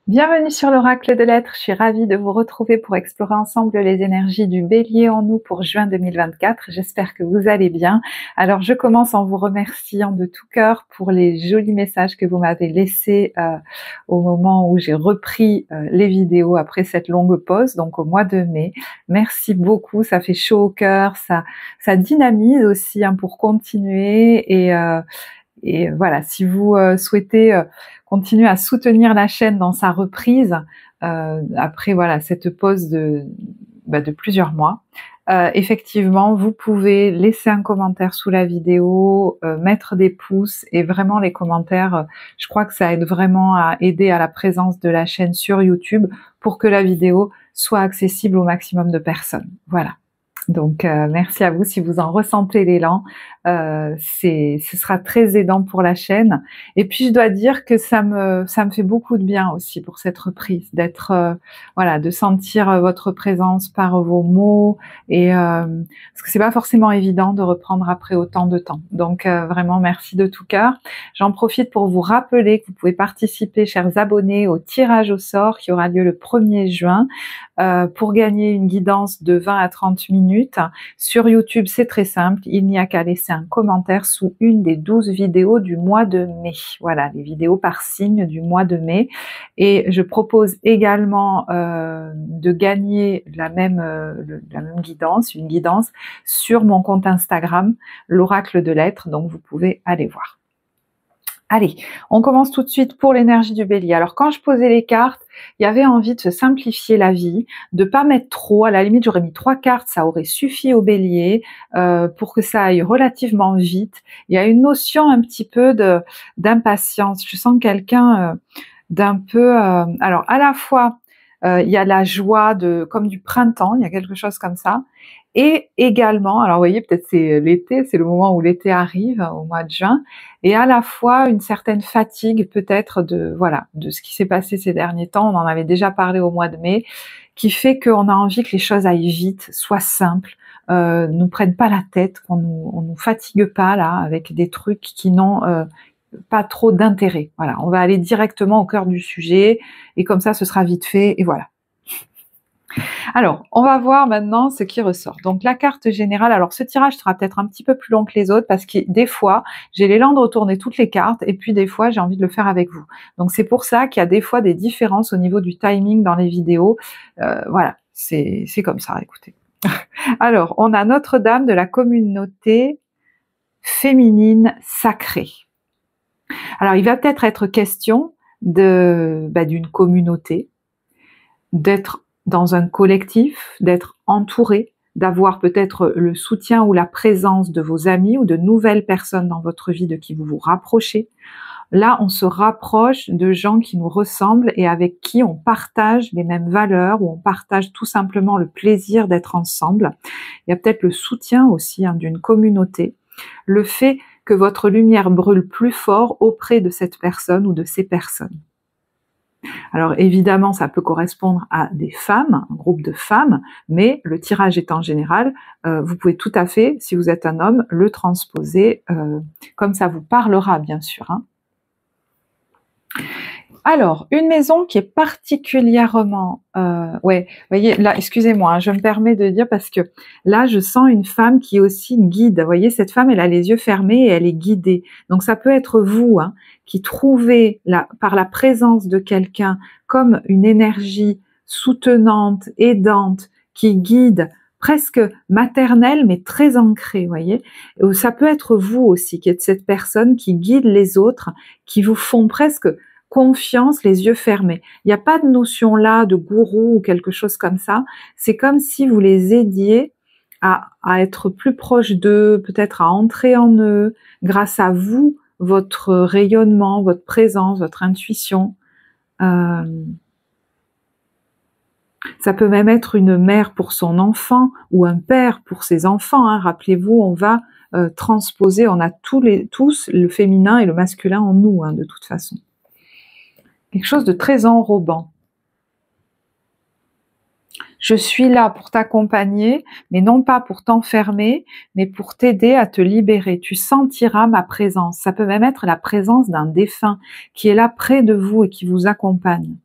Bienvenue sur l'Oracle de l'Être, je suis ravie de vous retrouver pour explorer ensemble les énergies du Bélier en nous pour juin 2024. J'espère que vous allez bien. Alors je commence en vous remerciant de tout cœur pour les jolis messages que vous m'avez laissés au moment où j'ai repris les vidéos après cette longue pause, donc au mois de mai. Merci beaucoup, ça fait chaud au cœur, ça dynamise aussi pour continuer et voilà, si vous souhaitez continuer à soutenir la chaîne dans sa reprise, après voilà cette pause de plusieurs mois, effectivement, vous pouvez laisser un commentaire sous la vidéo, mettre des pouces, et vraiment les commentaires, je crois que ça aide vraiment à aider à la présence de la chaîne sur YouTube pour que la vidéo soit accessible au maximum de personnes. Voilà. Donc merci à vous si vous en ressentez l'élan, ce sera très aidant pour la chaîne. Et puis je dois dire que ça me fait beaucoup de bien aussi pour cette reprise, d'être voilà, de sentir votre présence par vos mots, et parce que c'est pas forcément évident de reprendre après autant de temps. Donc vraiment merci de tout cœur. J'en profite pour vous rappeler que vous pouvez participer, chers abonnés, au tirage au sort qui aura lieu le 1er juin. Pour gagner une guidance de 20 à 30 minutes. Sur YouTube, c'est très simple, il n'y a qu'à laisser un commentaire sous une des 12 vidéos du mois de mai. Voilà, les vidéos par signe du mois de mai. Et je propose également de gagner la même guidance, une guidance sur mon compte Instagram, l'Oracle de l'Être, donc vous pouvez aller voir. Allez, on commence tout de suite pour l'énergie du Bélier. Alors quand je posais les cartes, il y avait envie de se simplifier la vie, de pas mettre trop, à la limite j'aurais mis 3 cartes, ça aurait suffi au Bélier pour que ça aille relativement vite. Il y a une notion un petit peu d'impatience, je sens quelqu'un d'un peu... alors à la fois, il y a la joie comme du printemps, il y a quelque chose comme ça, et également, alors vous voyez, peut-être c'est l'été, c'est le moment où l'été arrive, au mois de juin, et à la fois une certaine fatigue peut-être de ce qui s'est passé ces derniers temps, on en avait déjà parlé au mois de mai, qui fait qu'on a envie que les choses aillent vite, soient simples, nous prennent pas la tête, qu'on nous fatigue pas là avec des trucs qui n'ont pas trop d'intérêt. Voilà, on va aller directement au cœur du sujet, et comme ça ce sera vite fait, et voilà. Alors, on va voir maintenant ce qui ressort. Donc la carte générale, alors ce tirage sera peut-être un petit peu plus long que les autres parce que des fois, j'ai l'élan de retourner toutes les cartes et puis des fois, j'ai envie de le faire avec vous. Donc c'est pour ça qu'il y a des fois des différences au niveau du timing dans les vidéos. Voilà, c'est comme ça, écoutez. Alors, on a Notre-Dame de la communauté féminine sacrée. Alors, il va peut-être être question d'une communauté, d'être dans un collectif, d'être entouré, d'avoir peut-être le soutien ou la présence de vos amis ou de nouvelles personnes dans votre vie de qui vous vous rapprochez. Là, on se rapproche de gens qui nous ressemblent et avec qui on partage les mêmes valeurs, ou on partage tout simplement le plaisir d'être ensemble. Il y a peut-être le soutien aussi d'une communauté, le fait que votre lumière brûle plus fort auprès de cette personne ou de ces personnes. Alors évidemment, ça peut correspondre à des femmes, un groupe de femmes, mais le tirage étant général, vous pouvez tout à fait, si vous êtes un homme, le transposer comme ça vous parlera, bien sûr. Alors, une maison qui est particulièrement... ouais, vous voyez, là, excusez-moi, je me permets de dire parce que là, je sens une femme qui est aussi guide. Vous voyez, cette femme, elle a les yeux fermés et elle est guidée. Donc, ça peut être vous qui trouvez, par la présence de quelqu'un, comme une énergie soutenante, aidante, qui guide, presque maternelle, mais très ancrée, vous voyez. Ça peut être vous aussi, qui êtes cette personne qui guide les autres, qui vous font presque confiance, les yeux fermés. Il n'y a pas de notion là de gourou ou quelque chose comme ça. C'est comme si vous les aidiez à être plus proches d'eux, peut-être à entrer en eux, grâce à vous, votre rayonnement, votre présence, votre intuition. Ça peut même être une mère pour son enfant ou un père pour ses enfants. Rappelez-vous, on va transposer, on a tous le féminin et le masculin en nous, de toute façon. Quelque chose de très enrobant. Je suis là pour t'accompagner, mais non pas pour t'enfermer, mais pour t'aider à te libérer. Tu sentiras ma présence. Ça peut même être la présence d'un défunt qui est là près de vous et qui vous accompagne.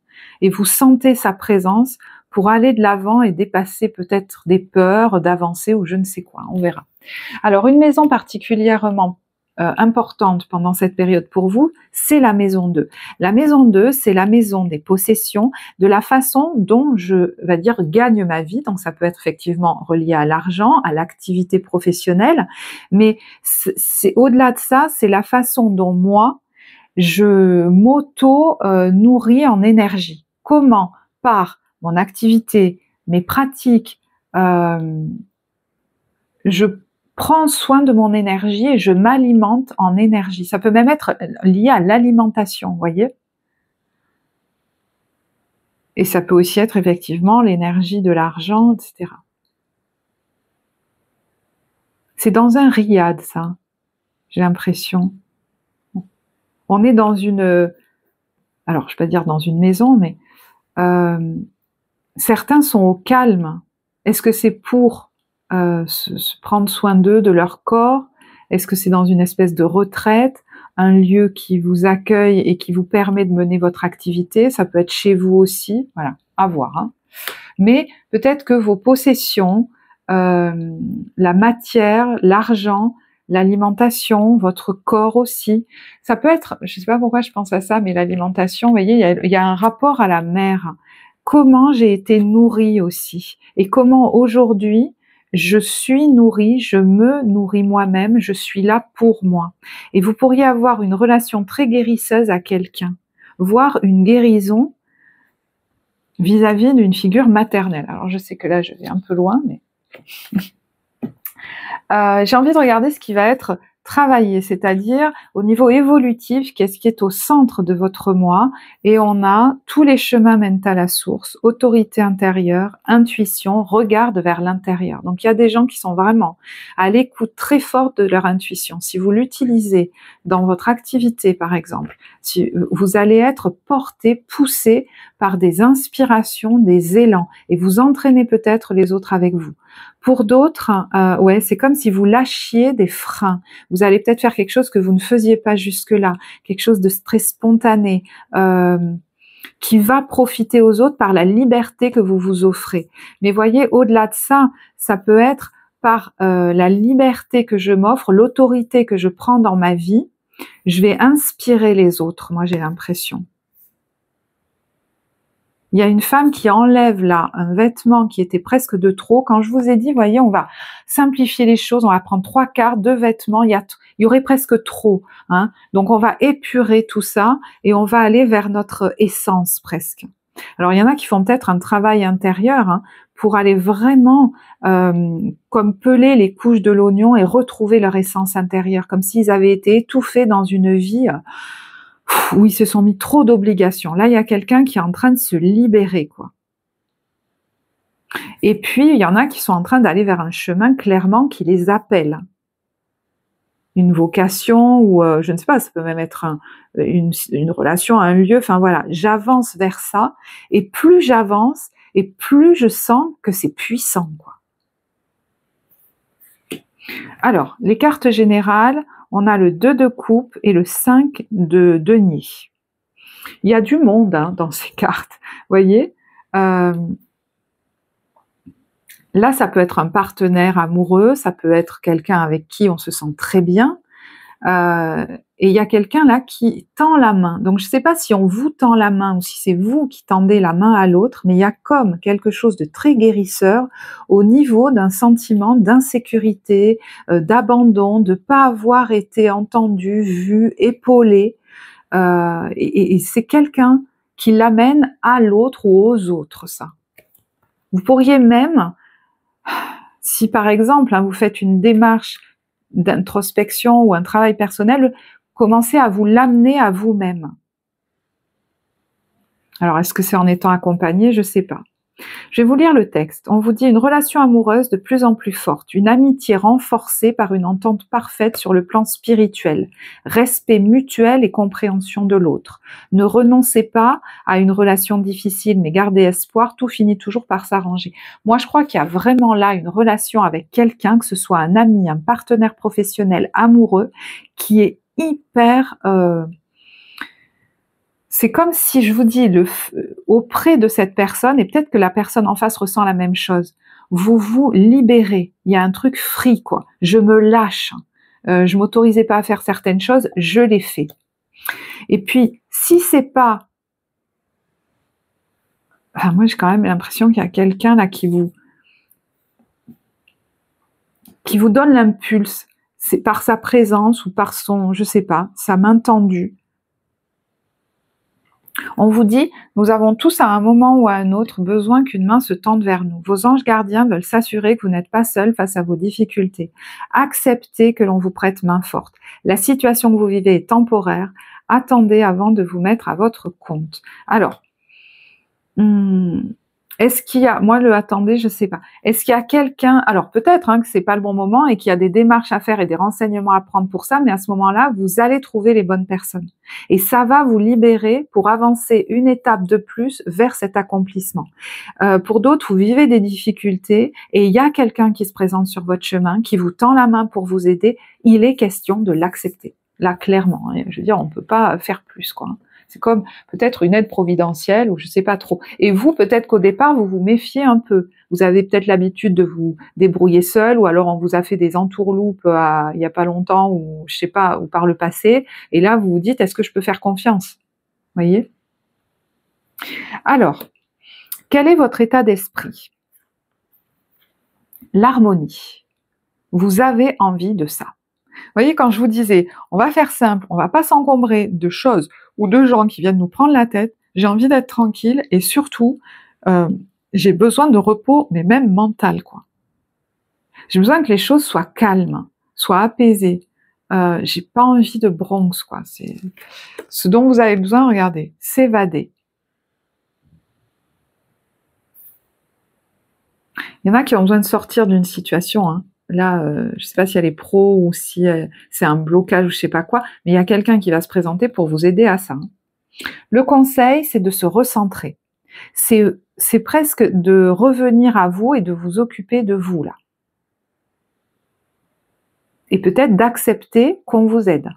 et vous sentez sa présence pour aller de l'avant et dépasser peut-être des peurs, d'avancer ou je ne sais quoi, on verra. Alors une maison particulièrement importante pendant cette période pour vous, c'est la maison 2. La maison 2, c'est la maison des possessions, de la façon dont je vais dire gagne ma vie, donc ça peut être effectivement relié à l'argent, à l'activité professionnelle, mais c'est au-delà de ça, c'est la façon dont moi, je m'auto-nourris en énergie. Comment? Par mon activité, mes pratiques, je prends soin de mon énergie et je m'alimente en énergie. Ça peut même être lié à l'alimentation, vous voyez? Et ça peut aussi être effectivement l'énergie de l'argent, etc. C'est dans un riad, ça, j'ai l'impression. On est dans une... Alors, je ne vais pas dire dans une maison, mais certains sont au calme. Est-ce que c'est pour se prendre soin d'eux, de leur corps? Est-ce que c'est dans une espèce de retraite, un lieu qui vous accueille et qui vous permet de mener votre activité? Ça peut être chez vous aussi, voilà, à voir. Hein. Mais peut-être que vos possessions, la matière, l'argent, l'alimentation, votre corps aussi, ça peut être, je ne sais pas pourquoi je pense à ça, mais l'alimentation, vous voyez, il y a un rapport à la mer. Comment j'ai été nourrie aussi et comment aujourd'hui je suis nourrie, je me nourris moi-même, je suis là pour moi. Et vous pourriez avoir une relation très guérisseuse à quelqu'un, voire une guérison vis-à-vis d'une figure maternelle. Alors je sais que là je vais un peu loin, mais j'ai envie de regarder ce qui va être travailler, c'est-à-dire au niveau évolutif, qu'est-ce qui est au centre de votre moi, et on a tous les chemins mènent à la source, autorité intérieure, intuition, regarde vers l'intérieur. Donc il y a des gens qui sont vraiment à l'écoute très forte de leur intuition. Si vous l'utilisez dans votre activité par exemple, si vous allez être porté, poussé par des inspirations, des élans, et vous entraînez peut-être les autres avec vous. Pour d'autres, ouais, c'est comme si vous lâchiez des freins. Vous allez peut-être faire quelque chose que vous ne faisiez pas jusque-là, quelque chose de très spontané, qui va profiter aux autres par la liberté que vous vous offrez. Mais voyez, au-delà de ça, ça peut être par la liberté que je m'offre, l'autorité que je prends dans ma vie, je vais inspirer les autres, moi j'ai l'impression. Il y a une femme qui enlève là un vêtement qui était presque de trop. Quand je vous ai dit, voyez, on va simplifier les choses, on va prendre 3/4 de vêtements, il y aurait presque trop. Hein. Donc on va épurer tout ça et on va aller vers notre essence presque. Alors il y en a qui font peut-être un travail intérieur hein, pour aller vraiment comme peler les couches de l'oignon et retrouver leur essence intérieure, comme s'ils avaient été étouffés dans une vie... où ils se sont mis trop d'obligations. Là, il y a quelqu'un qui est en train de se libérer, quoi. Et puis, il y en a qui sont en train d'aller vers un chemin clairement qui les appelle. Une vocation ou, je ne sais pas, ça peut même être une relation, un lieu, enfin voilà. J'avance vers ça et plus j'avance et plus je sens que c'est puissant, quoi. Alors, les cartes générales, on a le 2 de coupe et le 5 de denier. Il y a du monde hein, dans ces cartes, vous voyez. Là, ça peut être un partenaire amoureux, ça peut être quelqu'un avec qui on se sent très bien. Et il y a quelqu'un là qui tend la main. Donc, je ne sais pas si on vous tend la main ou si c'est vous qui tendez la main à l'autre, mais il y a comme quelque chose de très guérisseur au niveau d'un sentiment d'insécurité, d'abandon, de ne pas avoir été entendu, vu, épaulé. Et c'est quelqu'un qui l'amène à l'autre ou aux autres, ça. Vous pourriez même, si par exemple, hein, vous faites une démarche d'introspection ou un travail personnel, commencer à vous l'amener à vous-même. Alors, est-ce que c'est en étant accompagné? Je ne sais pas. Je vais vous lire le texte. On vous dit une relation amoureuse de plus en plus forte, une amitié renforcée par une entente parfaite sur le plan spirituel, respect mutuel et compréhension de l'autre. Ne renoncez pas à une relation difficile, mais gardez espoir, tout finit toujours par s'arranger. Moi, je crois qu'il y a vraiment là une relation avec quelqu'un, que ce soit un ami, un partenaire professionnel, amoureux, qui est hyper... c'est comme si, je vous dis, auprès de cette personne, et peut-être que la personne en face ressent la même chose. Vous vous libérez. Il y a un truc free, quoi. Je me lâche. Je m'autorisais pas à faire certaines choses, je les fais. Et puis, si c'est pas... Enfin, moi, j'ai quand même l'impression qu'il y a quelqu'un là qui vous donne l'impulse. C'est par sa présence ou par son, je sais pas, sa main tendue. On vous dit, nous avons tous à un moment ou à un autre besoin qu'une main se tende vers nous. Vos anges gardiens veulent s'assurer que vous n'êtes pas seul face à vos difficultés. Acceptez que l'on vous prête main forte. La situation que vous vivez est temporaire. Attendez avant de vous mettre à votre compte. Alors, est-ce qu'il y a, moi le attendez, je sais pas. Est-ce qu'il y a quelqu'un, alors peut-être que c'est pas le bon moment et qu'il y a des démarches à faire et des renseignements à prendre pour ça, mais à ce moment-là, vous allez trouver les bonnes personnes. Et ça va vous libérer pour avancer une étape de plus vers cet accomplissement. Pour d'autres, vous vivez des difficultés et il y a quelqu'un qui se présente sur votre chemin, qui vous tend la main pour vous aider. Il est question de l'accepter. Là, clairement. Je veux dire, on peut pas faire plus, quoi. C'est comme peut-être une aide providentielle ou je sais pas trop. Et vous, peut-être qu'au départ, vous vous méfiez un peu. Vous avez peut-être l'habitude de vous débrouiller seul ou alors on vous a fait des entourloupes il y a pas longtemps ou je sais pas, ou par le passé. Et là, vous vous dites, est-ce que je peux faire confiance? Vous voyez? Alors, quel est votre état d'esprit? L'harmonie. Vous avez envie de ça. Vous voyez, quand je vous disais, on va faire simple, on va pas s'encombrer de choses ou de gens qui viennent nous prendre la tête, j'ai envie d'être tranquille et surtout, j'ai besoin de repos, mais même mental, quoi. J'ai besoin que les choses soient calmes, soient apaisées. J'ai pas envie de Bronx, quoi. C'est ce dont vous avez besoin, regardez, s'évader. Il y en a qui ont besoin de sortir d'une situation, Là, je sais pas si elle est pro ou si c'est un blocage ou je sais pas quoi, mais il y a quelqu'un qui va se présenter pour vous aider à ça. Le conseil, c'est de se recentrer. C'est presque de revenir à vous et de vous occuper de vous, là. Et peut-être d'accepter qu'on vous aide.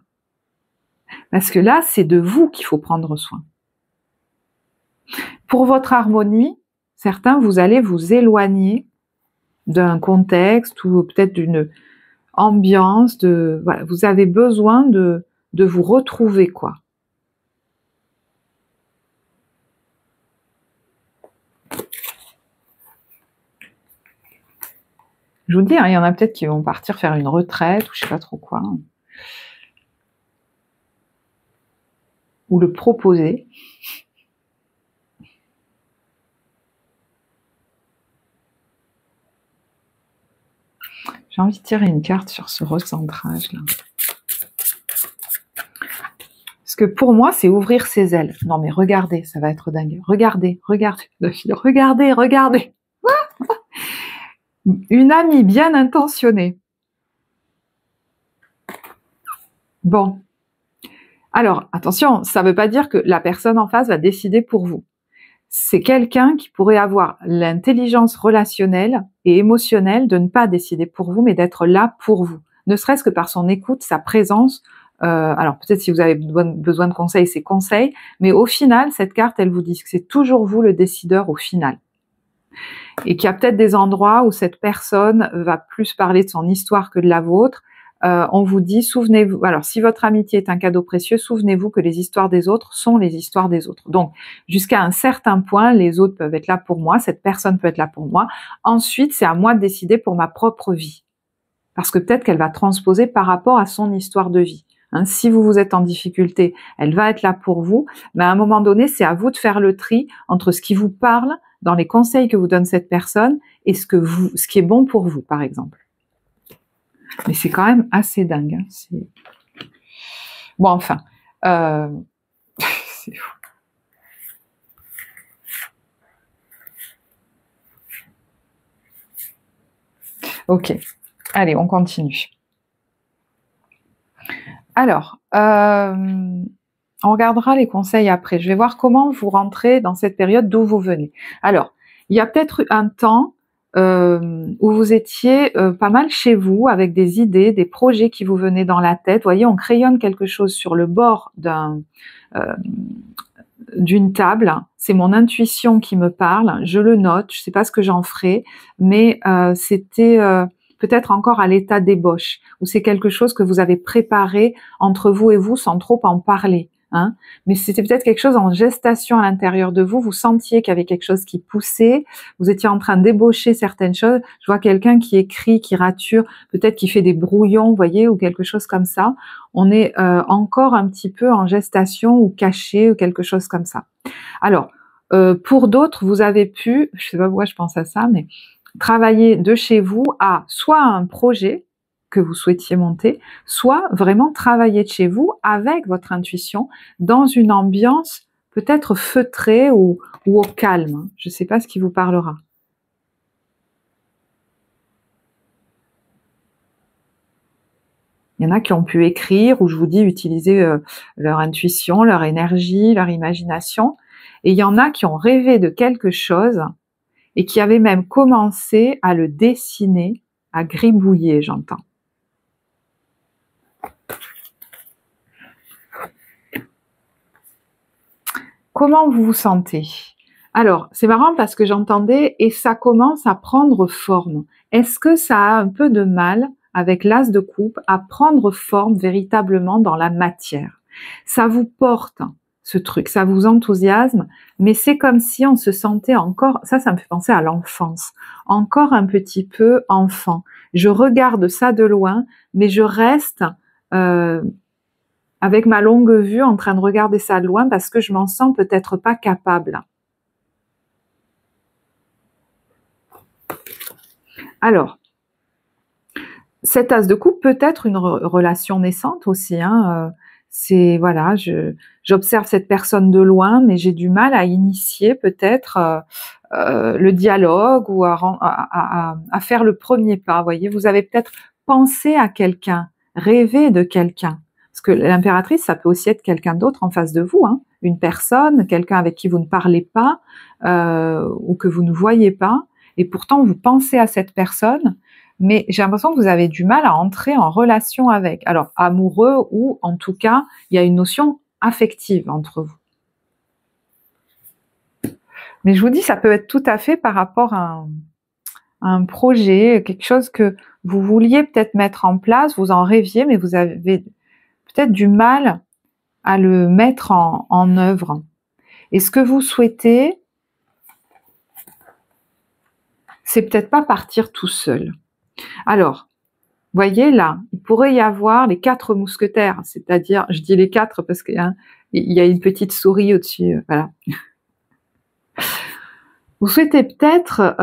Parce que là, c'est de vous qu'il faut prendre soin. Pour votre harmonie, certains, vous allez vous éloigner d'un contexte ou peut-être d'une ambiance, voilà, vous avez besoin de vous retrouver, quoi. Je vous dis, il y en a peut-être qui vont partir faire une retraite ou je sais pas trop quoi. Ou le proposer. J'ai envie de tirer une carte sur ce recentrage là. Parce que pour moi, c'est ouvrir ses ailes. Non mais regardez, ça va être dingue. Regardez, regardez. Une amie bien intentionnée. Bon. Alors, attention, ça ne veut pas dire que la personne en face va décider pour vous. C'est quelqu'un qui pourrait avoir l'intelligence relationnelle et émotionnelle de ne pas décider pour vous, mais d'être là pour vous. Ne serait-ce que par son écoute, sa présence. Alors peut-être si vous avez besoin de conseils, c'est conseils, mais au final, cette carte, elle vous dit que c'est toujours vous le décideur au final. Et qu'il y a peut-être des endroits où cette personne va plus parler de son histoire que de la vôtre. On vous dit, souvenez-vous, alors si votre amitié est un cadeau précieux, souvenez-vous que les histoires des autres sont les histoires des autres. Donc, jusqu'à un certain point, les autres peuvent être là pour moi, cette personne peut être là pour moi. Ensuite, c'est à moi de décider pour ma propre vie. Parce que peut-être qu'elle va transposer par rapport à son histoire de vie. Si vous êtes en difficulté, elle va être là pour vous, mais à un moment donné, c'est à vous de faire le tri entre ce qui vous parle dans les conseils que vous donne cette personne et ce qui est bon pour vous, par exemple. Mais c'est quand même assez dingue. Bon, enfin, c'est fou. Ok, allez, on continue. Alors, on regardera les conseils après. Je vais voir comment vous rentrez dans cette période d'où vous venez. Alors, il y a peut-être eu un temps où vous étiez pas mal chez vous, avec des idées, des projets qui vous venaient dans la tête. Vous voyez, on crayonne quelque chose sur le bord d'une table, c'est mon intuition qui me parle, je le note, je sais pas ce que j'en ferai, mais c'était peut-être encore à l'état d'ébauche, ou c'est quelque chose que vous avez préparé entre vous et vous sans trop en parler. Hein, mais c'était peut-être quelque chose en gestation à l'intérieur de vous, vous sentiez qu'il y avait quelque chose qui poussait, vous étiez en train d'ébaucher certaines choses, je vois quelqu'un qui écrit, qui rature, peut-être qui fait des brouillons, vous voyez, ou quelque chose comme ça, on est encore un petit peu en gestation ou caché ou quelque chose comme ça. Alors, pour d'autres, vous avez pu, je sais pas pourquoi je pense à ça, mais travailler de chez vous à soit un projet que vous souhaitiez monter, soit vraiment travailler de chez vous avec votre intuition dans une ambiance peut-être feutrée ou au calme. Je ne sais pas ce qui vous parlera. Il y en a qui ont pu écrire, ou je vous dis utiliser leur intuition, leur énergie, leur imagination. Et il y en a qui ont rêvé de quelque chose et qui avaient même commencé à le dessiner, à gribouiller, j'entends. Comment vous vous sentez? Alors, c'est marrant parce que j'entendais « et ça commence à prendre forme ». Est-ce que ça a un peu de mal, avec l'as de coupe, à prendre forme véritablement dans la matière? Ça vous porte, ce truc, ça vous enthousiasme, mais c'est comme si on se sentait encore, ça me fait penser à l'enfance, encore un petit peu enfant. Je regarde ça de loin, mais je reste avec ma longue vue en train de regarder ça de loin parce que je m'en sens peut-être pas capable. Alors, cet as de coupe peut être une relation naissante aussi. Hein. C'est voilà, j'observe cette personne de loin, mais j'ai du mal à initier peut-être le dialogue ou à faire le premier pas. Vous voyez, vous avez peut-être pensé à quelqu'un, rêvé de quelqu'un. Parce que l'impératrice, ça peut aussi être quelqu'un d'autre en face de vous, hein. Une personne, quelqu'un avec qui vous ne parlez pas ou que vous ne voyez pas, et pourtant vous pensez à cette personne, mais j'ai l'impression que vous avez du mal à entrer en relation avec. Alors, amoureux ou en tout cas, il y a une notion affective entre vous. Mais je vous dis, ça peut être tout à fait par rapport à un projet, quelque chose que vous vouliez peut-être mettre en place, vous en rêviez, mais vous avez peut-être du mal à le mettre en œuvre. Et ce que vous souhaitez, c'est peut-être pas partir tout seul. Alors, voyez là, il pourrait y avoir les 4 mousquetaires, c'est-à-dire, je dis les 4 parce qu'il y a une petite souris au-dessus, voilà. Vous souhaitez peut-être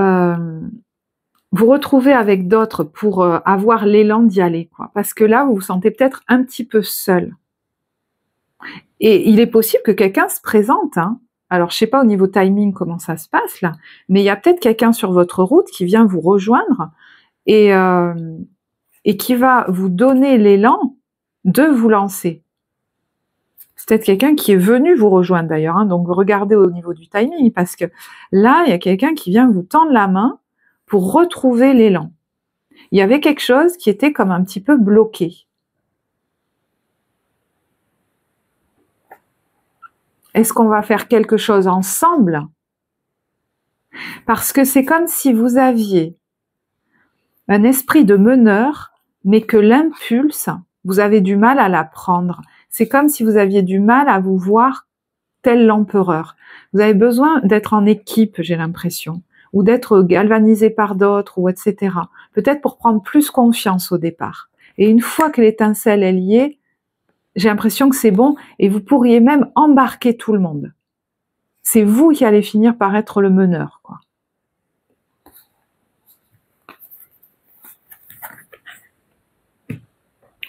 vous retrouver avec d'autres pour avoir l'élan d'y aller, quoi, parce que là, vous vous sentez peut-être un petit peu seul. Et il est possible que quelqu'un se présente, hein. Alors, je sais pas au niveau timing comment ça se passe là, mais il y a peut-être quelqu'un sur votre route qui vient vous rejoindre et qui va vous donner l'élan de vous lancer. C'est peut-être quelqu'un qui est venu vous rejoindre d'ailleurs, hein, donc regardez au niveau du timing, parce que là, il y a quelqu'un qui vient vous tendre la main pour retrouver l'élan. Il y avait quelque chose qui était comme un petit peu bloqué. Est-ce qu'on va faire quelque chose ensemble? Parce que c'est comme si vous aviez un esprit de meneur, mais que l'impulse, vous avez du mal à la prendre. C'est comme si vous aviez du mal à vous voir tel l'empereur. Vous avez besoin d'être en équipe, j'ai l'impression, ou d'être galvanisé par d'autres, ou etc. Peut-être pour prendre plus confiance au départ. Et une fois que l'étincelle est liée, j'ai l'impression que c'est bon, et vous pourriez même embarquer tout le monde. C'est vous qui allez finir par être le meneur, quoi.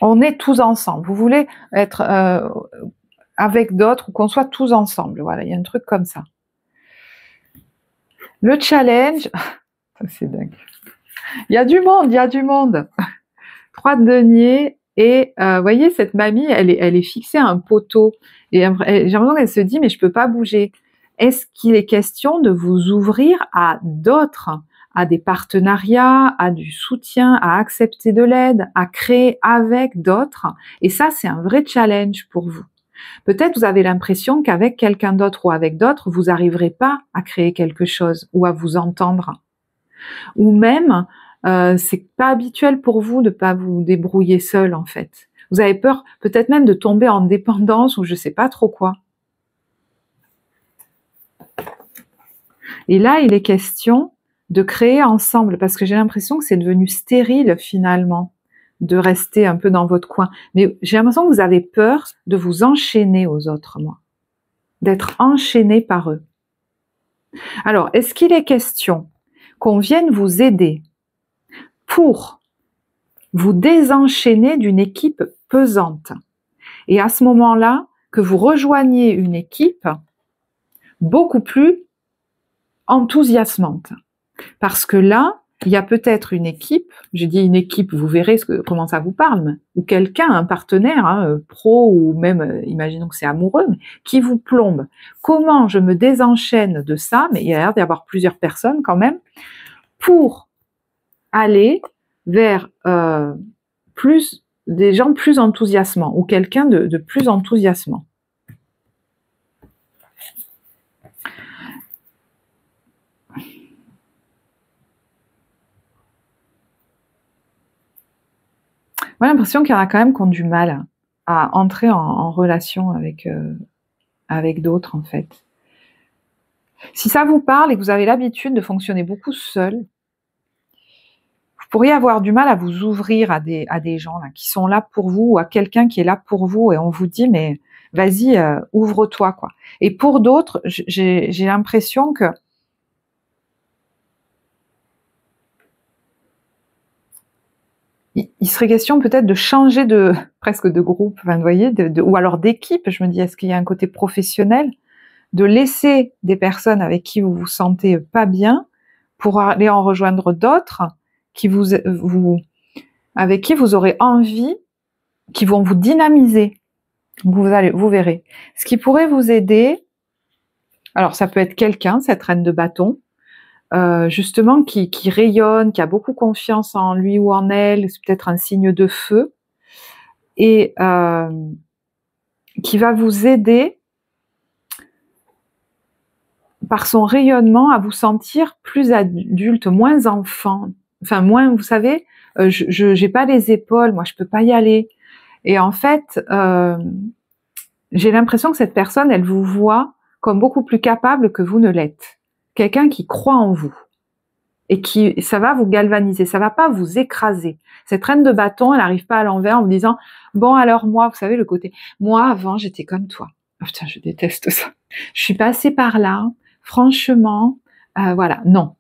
On est tous ensemble. Vous voulez être avec d'autres ou qu'on soit tous ensemble. Voilà, il y a un truc comme ça. Le challenge, c'est dingue. Il y a du monde, il y a du monde. 3 de denier et voyez cette mamie, elle est fixée à un poteau et j'ai l'impression qu'elle se dit mais je peux pas bouger. Est-ce qu'il est question de vous ouvrir à d'autres, à des partenariats, à du soutien, à accepter de l'aide, à créer avec d'autres? Et ça, c'est un vrai challenge pour vous. Peut-être vous avez l'impression qu'avec quelqu'un d'autre ou avec d'autres, vous n'arriverez pas à créer quelque chose ou à vous entendre. Ou même, c'est pas habituel pour vous de pas vous débrouiller seul en fait. Vous avez peur peut-être même de tomber en dépendance ou je sais pas trop quoi. Et là, il est question de créer ensemble, parce que j'ai l'impression que c'est devenu stérile finalement, de rester un peu dans votre coin. Mais j'ai l'impression que vous avez peur de vous enchaîner aux autres, moi. D'être enchaîné par eux. Alors, est-ce qu'il est question qu'on vienne vous aider pour vous désenchaîner d'une équipe pesante? Et à ce moment-là, que vous rejoigniez une équipe beaucoup plus enthousiasmante. Parce que là, il y a peut-être une équipe, j'ai dit une équipe, vous verrez comment ça vous parle, ou quelqu'un, un partenaire, pro ou même, imaginons que c'est amoureux, qui vous plombe. Comment je me désenchaîne de ça, mais il y a l'air d'y avoir plusieurs personnes quand même, pour aller vers des gens plus enthousiasmants, ou quelqu'un de plus enthousiasmant. Moi, j'ai l'impression qu'il y en a quand même qui ont du mal à entrer en relation avec d'autres, en fait. Si ça vous parle et que vous avez l'habitude de fonctionner beaucoup seul, vous pourriez avoir du mal à vous ouvrir à des gens là, qui sont là pour vous, ou à quelqu'un qui est là pour vous, et on vous dit, mais vas-y, ouvre-toi, quoi. Et pour d'autres, j'ai l'impression que il serait question peut-être de changer presque de groupe, enfin, vous voyez, ou alors d'équipe. Je me dis, est-ce qu'il y a un côté professionnel, de laisser des personnes avec qui vous vous sentez pas bien pour aller en rejoindre d'autres avec qui vous aurez envie, qui vont vous dynamiser. Vous verrez. Ce qui pourrait vous aider, alors ça peut être quelqu'un, cette reine de bâton, justement qui rayonne, qui a beaucoup confiance en lui ou en elle, c'est peut-être un signe de feu, et qui va vous aider par son rayonnement à vous sentir plus adulte, moins enfant, enfin moins, vous savez, j'ai pas les épaules, moi je peux pas y aller. Et en fait, j'ai l'impression que cette personne, elle vous voit comme beaucoup plus capable que vous ne l'êtes. Quelqu'un qui croit en vous. Et ça va vous galvaniser, ça va pas vous écraser. Cette reine de bâton, elle n'arrive pas à l'envers en me disant, bon alors moi, vous savez le côté, moi avant j'étais comme toi. Oh, putain, je déteste ça. Je suis passée par là, franchement, voilà, non.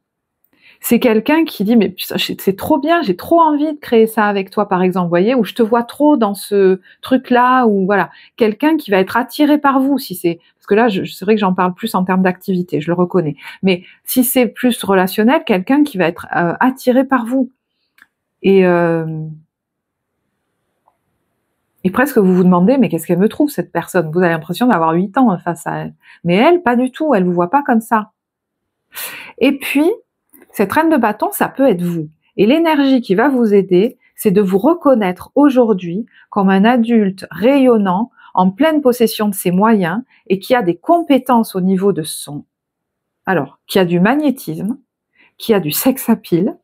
C'est quelqu'un qui dit, mais putain, c'est trop bien, j'ai trop envie de créer ça avec toi, par exemple, vous voyez, ou je te vois trop dans ce truc-là, ou voilà. Quelqu'un qui va être attiré par vous, si c'est, parce que là, c'est vrai que j'en parle plus en termes d'activité, je le reconnais. Mais si c'est plus relationnel, quelqu'un qui va être attiré par vous. Et presque vous vous demandez, mais qu'est-ce qu'elle me trouve, cette personne? Vous avez l'impression d'avoir 8 ans face à elle. Mais elle, pas du tout, elle vous voit pas comme ça. Et puis, cette reine de bâton, ça peut être vous. Et l'énergie qui va vous aider, c'est de vous reconnaître aujourd'hui comme un adulte rayonnant, en pleine possession de ses moyens, et qui a des compétences au niveau de son... Alors, qui a du magnétisme, qui a du sex appeal,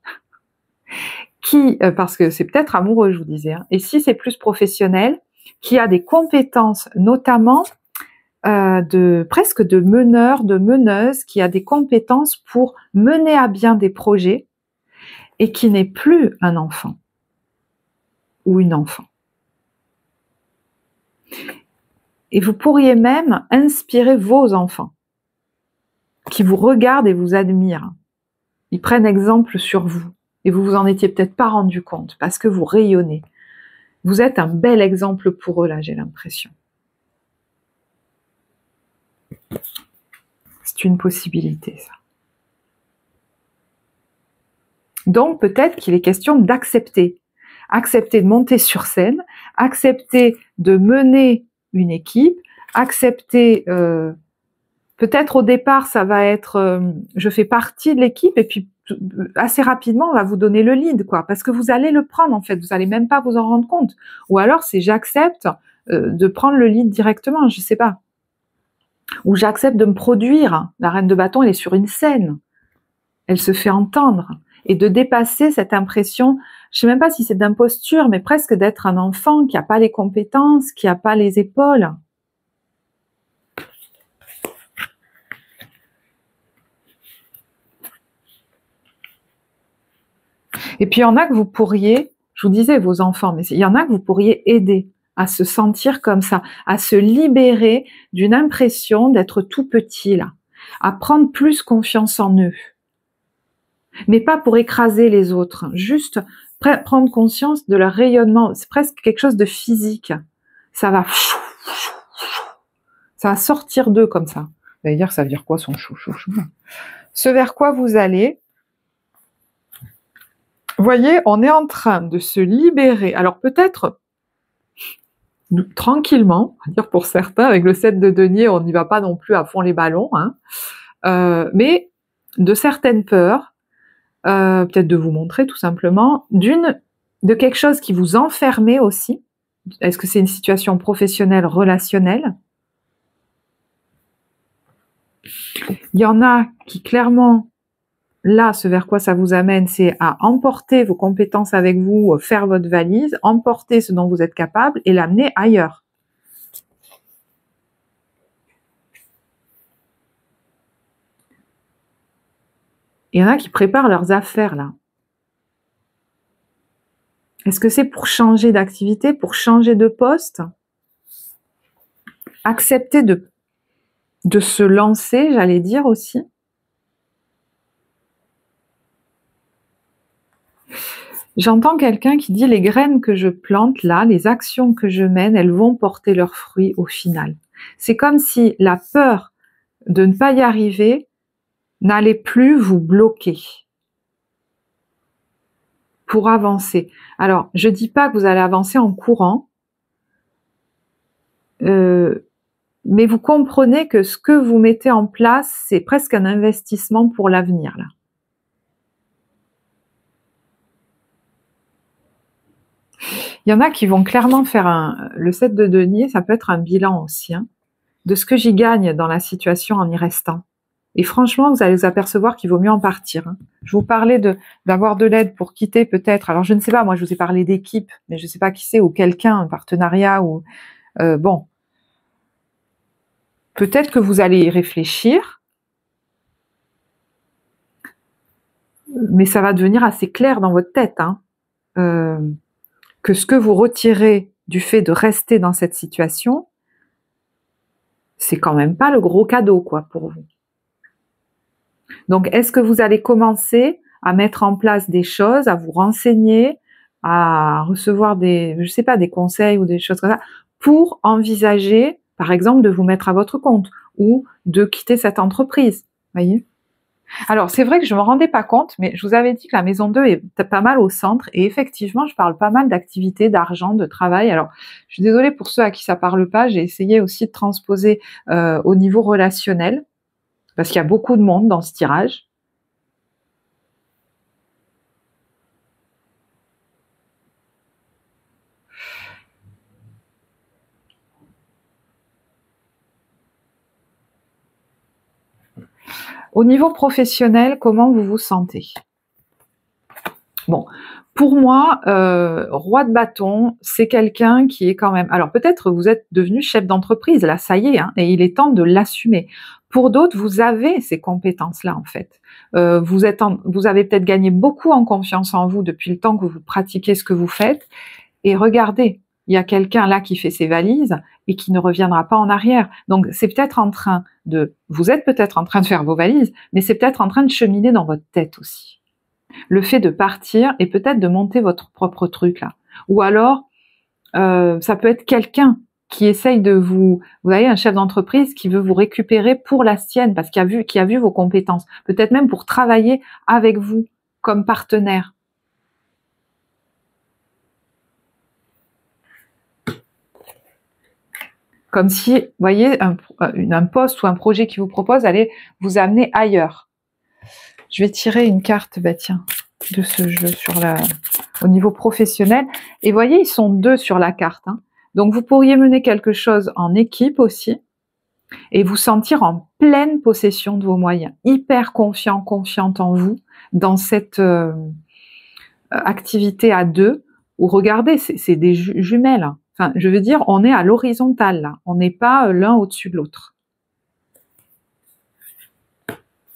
parce que c'est peut-être amoureux, je vous disais, hein, et si c'est plus professionnel, qui a des compétences notamment presque de meneur, de meneuse, qui a des compétences pour mener à bien des projets et qui n'est plus un enfant ou une enfant. Et vous pourriez même inspirer vos enfants qui vous regardent et vous admirent. Ils prennent exemple sur vous et vous vous en étiez peut-être pas rendu compte parce que vous rayonnez. Vous êtes un bel exemple pour eux là, j'ai l'impression. C'est une possibilité, ça. Donc, peut-être qu'il est question d'accepter. Accepter de monter sur scène, accepter de mener une équipe, accepter... peut-être au départ, ça va être je fais partie de l'équipe et puis assez rapidement, on va vous donner le lead, quoi, parce que vous allez le prendre, en fait. Vous allez même pas vous en rendre compte. Ou alors, c'est j'accepte de prendre le lead directement, je sais pas. Ou j'accepte de me produire. La reine de bâton, elle est sur une scène. Elle se fait entendre. Et de dépasser cette impression, je sais même pas si c'est d'imposture, mais presque d'être un enfant qui n'a pas les compétences, qui n'a pas les épaules. Et puis il y en a que vous pourriez, je vous disais vos enfants, mais il y en a que vous pourriez aider à se sentir comme ça, à se libérer d'une impression d'être tout petit là, à prendre plus confiance en eux. Mais pas pour écraser les autres, juste prendre conscience de leur rayonnement, c'est presque quelque chose de physique. Ça va sortir d'eux comme ça. Vous allez dire, ça veut dire quoi son chou. Ce vers quoi vous allez, vous voyez, on est en train de se libérer. Alors peut-être tranquillement, on va dire pour certains, avec le 7 de denier, on n'y va pas non plus à fond les ballons, hein, mais de certaines peurs, peut-être de vous montrer tout simplement, de quelque chose qui vous enfermait aussi. Est-ce que c'est une situation professionnelle, relationnelle? Il y en a qui clairement, là, ce vers quoi ça vous amène, c'est à emporter vos compétences avec vous, faire votre valise, emporter ce dont vous êtes capable et l'amener ailleurs. Il y en a qui préparent leurs affaires, là. Est-ce que c'est pour changer d'activité, pour changer de poste? Accepter de se lancer, j'allais dire aussi. J'entends quelqu'un qui dit les graines que je plante là, les actions que je mène, elles vont porter leurs fruits au final. C'est comme si la peur de ne pas y arriver n'allait plus vous bloquer pour avancer. Alors, je dis pas que vous allez avancer en courant, mais vous comprenez que ce que vous mettez en place, c'est presque un investissement pour l'avenir, là. Il y en a qui vont clairement faire le 7 de denier, ça peut être un bilan aussi, hein, de ce que j'y gagne dans la situation en y restant. Et franchement, vous allez vous apercevoir qu'il vaut mieux en partir, hein. Je vous parlais d'avoir de l'aide pour quitter peut-être. Alors je ne sais pas, moi je vous ai parlé d'équipe, mais je ne sais pas qui c'est, ou quelqu'un, un partenariat, ou bon. Peut-être que vous allez y réfléchir, mais ça va devenir assez clair dans votre tête, hein, que ce que vous retirez du fait de rester dans cette situation, c'est quand même pas le gros cadeau, quoi, pour vous. Donc, est-ce que vous allez commencer à mettre en place des choses, à vous renseigner, à recevoir je sais pas, des conseils ou des choses comme ça, pour envisager, par exemple, de vous mettre à votre compte ou de quitter cette entreprise, voyez? Alors, c'est vrai que je ne me rendais pas compte, mais je vous avais dit que la maison 2 est pas mal au centre, et effectivement, je parle pas mal d'activités, d'argent, de travail. Alors, je suis désolée pour ceux à qui ça parle pas, j'ai essayé aussi de transposer au niveau relationnel, parce qu'il y a beaucoup de monde dans ce tirage. Au niveau professionnel, comment vous vous sentez? Bon, pour moi, roi de bâton, c'est quelqu'un qui est quand même... Alors peut-être vous êtes devenu chef d'entreprise, là ça y est, hein, et il est temps de l'assumer. Pour d'autres, vous avez ces compétences-là en fait. Vous avez peut-être gagné beaucoup en confiance en vous depuis le temps que vous pratiquez ce que vous faites. Et regardez, il y a quelqu'un là qui fait ses valises et qui ne reviendra pas en arrière. Donc c'est peut-être vous êtes peut-être en train de faire vos valises, mais c'est peut-être en train de cheminer dans votre tête aussi. Le fait de partir et peut-être de monter votre propre truc là. Ou alors, ça peut être quelqu'un qui essaye de vous voyez, un chef d'entreprise qui veut vous récupérer pour la sienne, parce qu'il a vu vos compétences. Peut-être même pour travailler avec vous comme partenaire. Comme si, vous voyez, un poste ou un projet qui vous propose allait vous amener ailleurs. Je vais tirer une carte, bah tiens, de ce jeu au niveau professionnel. Et vous voyez, ils sont deux sur la carte, hein. Donc vous pourriez mener quelque chose en équipe aussi et vous sentir en pleine possession de vos moyens, hyper confiant, confiante en vous dans cette activité à deux, où regardez, c'est des jumelles. Enfin, je veux dire, on est à l'horizontale là, on n'est pas l'un au-dessus de l'autre.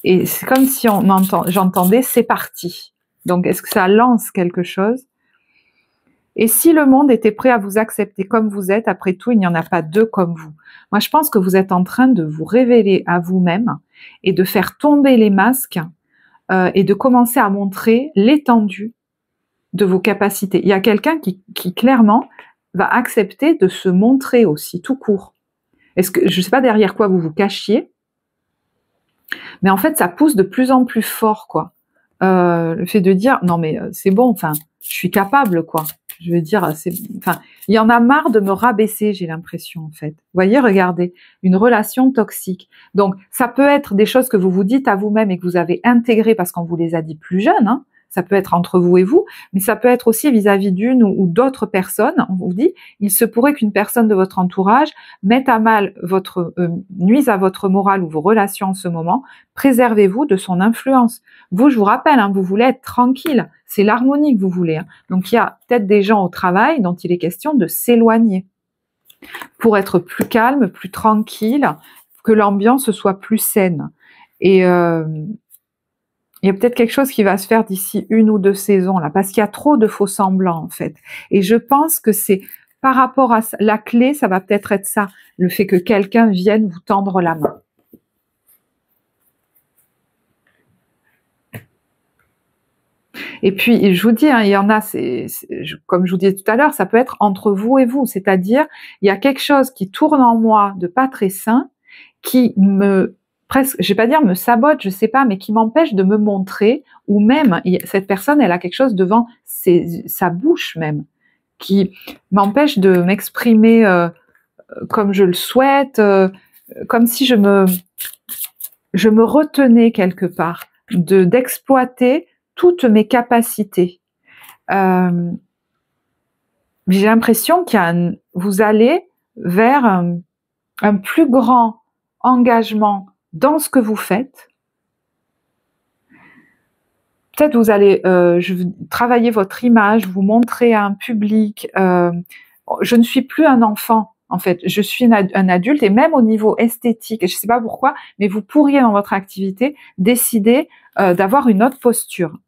Et c'est comme si j'entendais c'est parti. Donc est-ce que ça lance quelque chose? Et si le monde était prêt à vous accepter comme vous êtes, après tout, il n'y en a pas deux comme vous. Moi, je pense que vous êtes en train de vous révéler à vous-même et de faire tomber les masques et de commencer à montrer l'étendue de vos capacités. Il y a quelqu'un qui clairement va accepter de se montrer aussi, tout court. Est-ce que, je ne sais pas derrière quoi vous vous cachiez, mais en fait, ça pousse de plus en plus fort, quoi. Le fait de dire, non mais c'est bon, enfin, je suis capable, quoi. Je veux dire, enfin, il y en a marre de me rabaisser, j'ai l'impression, en fait. Vous voyez, regardez, une relation toxique. Donc, ça peut être des choses que vous vous dites à vous-même et que vous avez intégrées parce qu'on vous les a dit plus jeunes, hein. Ça peut être entre vous et vous, mais ça peut être aussi vis-à-vis d'une ou d'autres personnes. On vous dit, il se pourrait qu'une personne de votre entourage mette à mal nuise à votre morale ou vos relations en ce moment. Préservez-vous de son influence. Vous, je vous rappelle, hein, vous voulez être tranquille. C'est l'harmonie que vous voulez. Hein. Donc, il y a peut-être des gens au travail dont il est question de s'éloigner pour être plus calme, plus tranquille, que l'ambiance soit plus saine. Et il y a peut-être quelque chose qui va se faire d'ici 1 ou 2 saisons, là, parce qu'il y a trop de faux semblants, en fait. Et je pense que c'est par rapport à ça, la clé, ça va peut-être être ça, le fait que quelqu'un vienne vous tendre la main. Et puis, je vous dis, hein, il y en a, comme je vous disais tout à l'heure, ça peut être entre vous et vous, c'est-à-dire, il y a quelque chose qui tourne en moi de pas très sain, qui presque, je vais pas dire me sabote, je sais pas, mais qui m'empêche de me montrer, ou même, cette personne, elle a quelque chose devant sa bouche même, qui m'empêche de m'exprimer comme je le souhaite, comme si je me retenais quelque part, d'exploiter toutes mes capacités. J'ai l'impression vous allez vers un plus grand engagement dans ce que vous faites. Peut-être vous allez travailler votre image, vous montrer à un public. Je ne suis plus un enfant, en fait. Je suis un adulte, et même au niveau esthétique, je ne sais pas pourquoi, mais vous pourriez dans votre activité décider d'avoir une autre posture.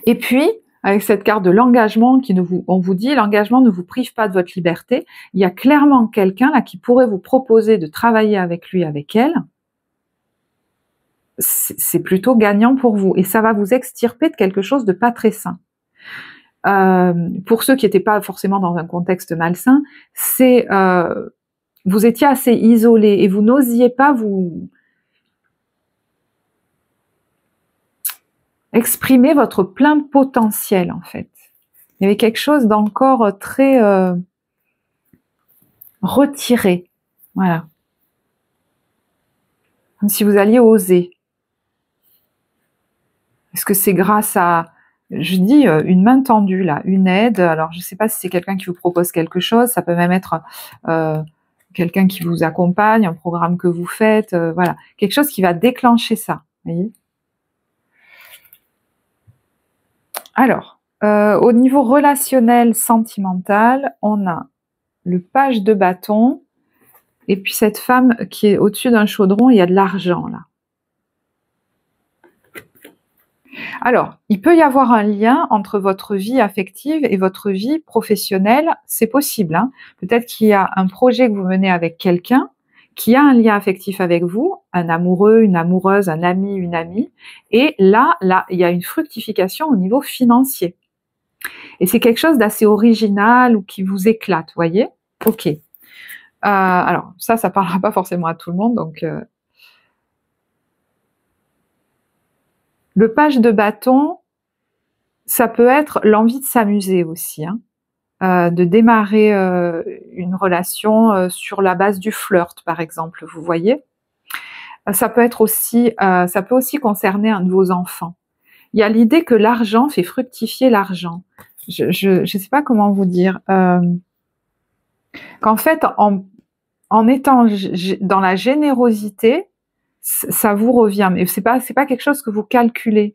Et puis, avec cette carte de l'engagement, on vous dit, l'engagement ne vous prive pas de votre liberté. Il y a clairement quelqu'un là qui pourrait vous proposer de travailler avec lui, avec elle. C'est plutôt gagnant pour vous, et ça va vous extirper de quelque chose de pas très sain. Pour ceux qui n'étaient pas forcément dans un contexte malsain, vous étiez assez isolé et vous n'osiez pas vous exprimer votre plein potentiel, en fait. Il y avait quelque chose d'encore très retiré, voilà. Comme si vous alliez oser. Est-ce que c'est grâce à, je dis, une main tendue, là, une aide? Alors, je ne sais pas si c'est quelqu'un qui vous propose quelque chose, ça peut même être quelqu'un qui vous accompagne, un programme que vous faites, voilà. Quelque chose qui va déclencher ça, vous voyez? Alors, au niveau relationnel, sentimental, on a le page de bâton, et puis cette femme qui est au-dessus d'un chaudron, il y a de l'argent, là. Alors, il peut y avoir un lien entre votre vie affective et votre vie professionnelle, c'est possible, hein. Peut-être qu'il y a un projet que vous menez avec quelqu'un qui a un lien affectif avec vous, un amoureux, une amoureuse, un ami, une amie, et là, il y a une fructification au niveau financier. Et c'est quelque chose d'assez original ou qui vous éclate, vous voyez? Ok. Alors, ça parlera pas forcément à tout le monde, donc... Le page de bâton, ça peut être l'envie de s'amuser aussi, hein, de démarrer une relation sur la base du flirt, par exemple, vous voyez. Ça peut aussi concerner un de vos enfants. Il y a l'idée que l'argent fait fructifier l'argent. Je sais pas comment vous dire. Qu'en fait, en étant dans la générosité, ça vous revient. Mais c'est pas quelque chose que vous calculez.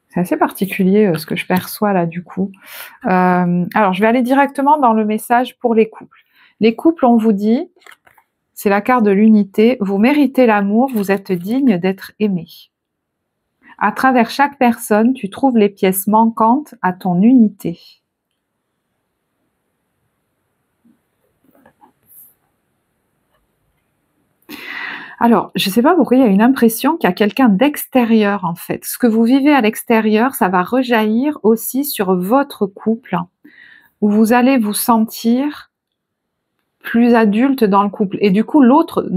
C'est assez particulier ce que je perçois là du coup. Alors je vais aller directement dans le message pour les couples. Les couples, on vous dit, c'est la carte de l'unité, vous méritez l'amour, vous êtes digne d'être aimé. À travers chaque personne, tu trouves les pièces manquantes à ton unité. Alors, je ne sais pas pourquoi il y a une impression qu'il y a quelqu'un d'extérieur en fait. Ce que vous vivez à l'extérieur, ça va rejaillir aussi sur votre couple, où vous allez vous sentir plus adulte dans le couple. Et du coup, l'autre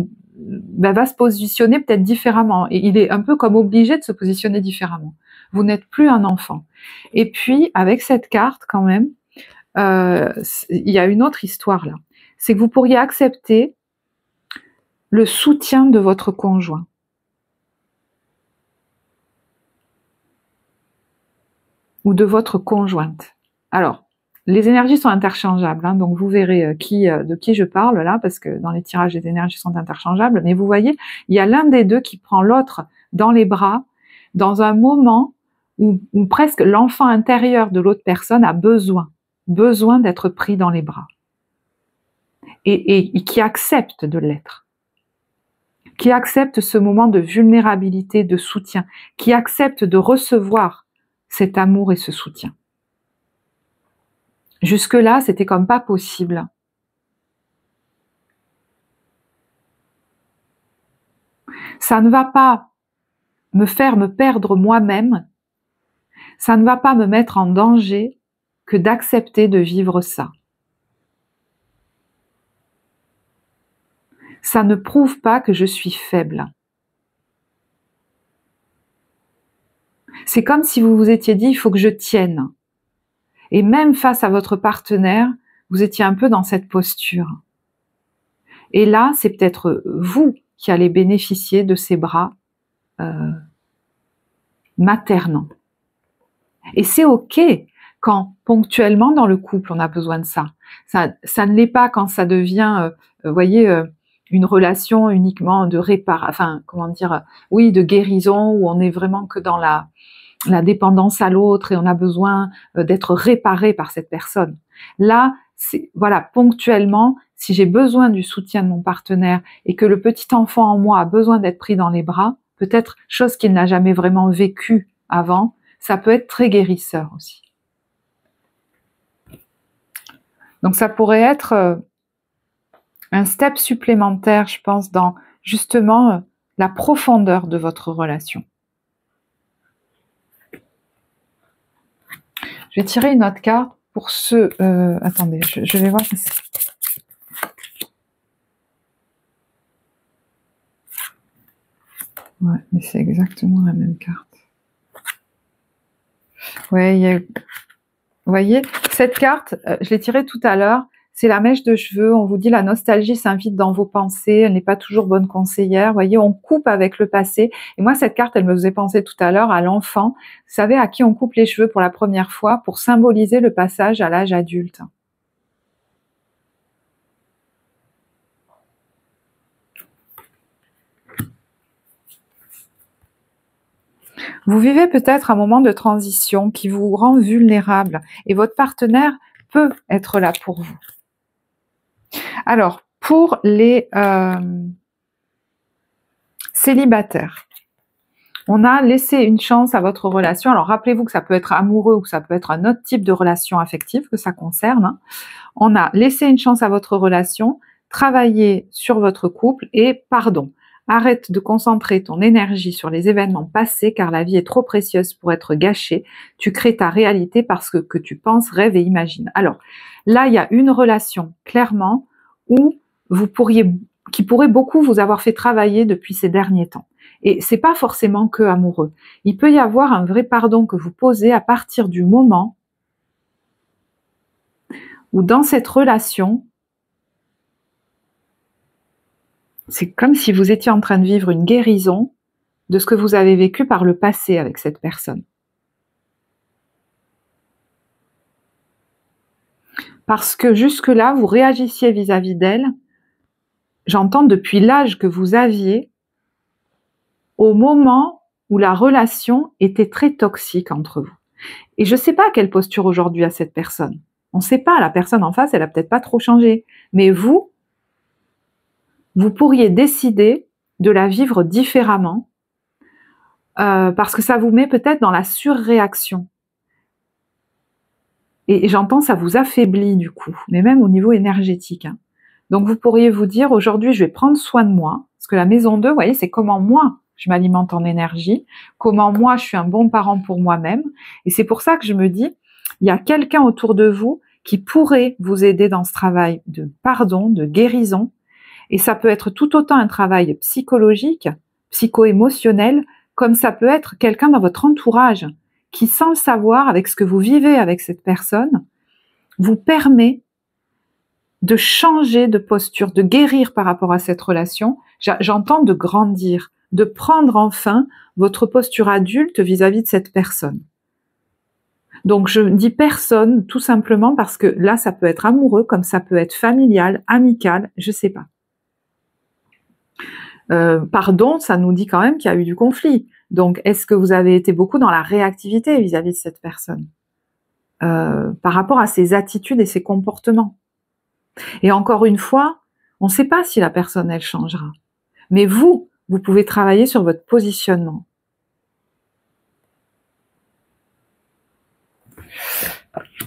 va se positionner peut-être différemment. Et il est un peu comme obligé de se positionner différemment. Vous n'êtes plus un enfant. Et puis, avec cette carte quand même, il y a une autre histoire là. C'est que vous pourriez accepter le soutien de votre conjoint. Ou de votre conjointe. Alors, les énergies sont interchangeables, hein, donc vous verrez de qui je parle là, parce que dans les tirages, les énergies sont interchangeables, mais vous voyez, il y a l'un des deux qui prend l'autre dans les bras, dans un moment où presque l'enfant intérieur de l'autre personne a besoin d'être pris dans les bras. Et qui accepte de l'être. Qui accepte ce moment de vulnérabilité, de soutien, qui accepte de recevoir cet amour et ce soutien. Jusque-là, c'était comme pas possible. Ça ne va pas me faire me perdre moi-même, ça ne va pas me mettre en danger que d'accepter de vivre ça. Ça ne prouve pas que je suis faible. C'est comme si vous vous étiez dit, il faut que je tienne. Et même face à votre partenaire, vous étiez un peu dans cette posture. Et là, c'est peut-être vous qui allez bénéficier de ces bras maternants. Et c'est ok quand ponctuellement dans le couple on a besoin de ça. Ça ne l'est pas quand ça devient, voyez, une relation uniquement de de guérison où on est vraiment que dans la dépendance à l'autre et on a besoin d'être réparé par cette personne. Là, voilà, ponctuellement, si j'ai besoin du soutien de mon partenaire et que le petit enfant en moi a besoin d'être pris dans les bras, peut-être chose qu'il n'a jamais vraiment vécue avant, ça peut être très guérisseur aussi. Donc ça pourrait être un step supplémentaire, je pense, dans justement la profondeur de votre relation. Je vais tirer une autre carte pour ceux... attendez, je vais voir. Ouais, mais c'est exactement la même carte. Ouais, vous voyez, cette carte, je l'ai tirée tout à l'heure, c'est la mèche de cheveux. On vous dit la nostalgie s'invite dans vos pensées, elle n'est pas toujours bonne conseillère. Vous voyez, on coupe avec le passé. Et moi, cette carte, elle me faisait penser tout à l'heure à l'enfant. Vous savez, à qui on coupe les cheveux pour la première fois pour symboliser le passage à l'âge adulte. Vous vivez peut-être un moment de transition qui vous rend vulnérable et votre partenaire peut être là pour vous. Alors, pour les célibataires, on a laissé une chance à votre relation. Alors, rappelez-vous que ça peut être amoureux ou que ça peut être un autre type de relation affective que ça concerne. Hein. On a laissé une chance à votre relation, travaillé sur votre couple et pardon. Arrête de concentrer ton énergie sur les événements passés car la vie est trop précieuse pour être gâchée. Tu crées ta réalité parce que tu penses, rêves et imagines. Alors, là, il y a une relation, clairement, qui pourrait beaucoup vous avoir fait travailler depuis ces derniers temps. Et c'est pas forcément que amoureux. Il peut y avoir un vrai pardon que vous posez à partir du moment où dans cette relation, c'est comme si vous étiez en train de vivre une guérison de ce que vous avez vécu par le passé avec cette personne. parce que jusque-là, vous réagissiez vis-à-vis d'elle, j'entends depuis l'âge que vous aviez, au moment où la relation était très toxique entre vous. Et je ne sais pas quelle posture aujourd'hui a cette personne. On ne sait pas, la personne en face, elle a peut-être pas trop changé. Mais vous pourriez décider de la vivre différemment parce que ça vous met peut-être dans la surréaction. Et j'entends, ça vous affaiblit du coup, mais même au niveau énergétique. Hein. Donc vous pourriez vous dire, aujourd'hui, je vais prendre soin de moi, parce que la maison 2, vous voyez, c'est comment moi, je m'alimente en énergie, comment moi, je suis un bon parent pour moi-même. Et c'est pour ça que je me dis, il y a quelqu'un autour de vous qui pourrait vous aider dans ce travail de pardon, de guérison. Et ça peut être tout autant un travail psychologique, psycho-émotionnel, comme ça peut être quelqu'un dans votre entourage qui, sans le savoir, avec ce que vous vivez avec cette personne, vous permet de changer de posture, de guérir par rapport à cette relation. J'entends de grandir, de prendre enfin votre posture adulte vis-à-vis de cette personne. Donc je dis personne tout simplement parce que là, ça peut être amoureux, comme ça peut être familial, amical, je sais pas. Pardon, ça nous dit quand même qu'il y a eu du conflit. Donc, est-ce que vous avez été beaucoup dans la réactivité vis-à-vis de cette personne par rapport à ses attitudes et ses comportements? Et encore une fois, on ne sait pas si la personne, elle changera. Mais vous pouvez travailler sur votre positionnement.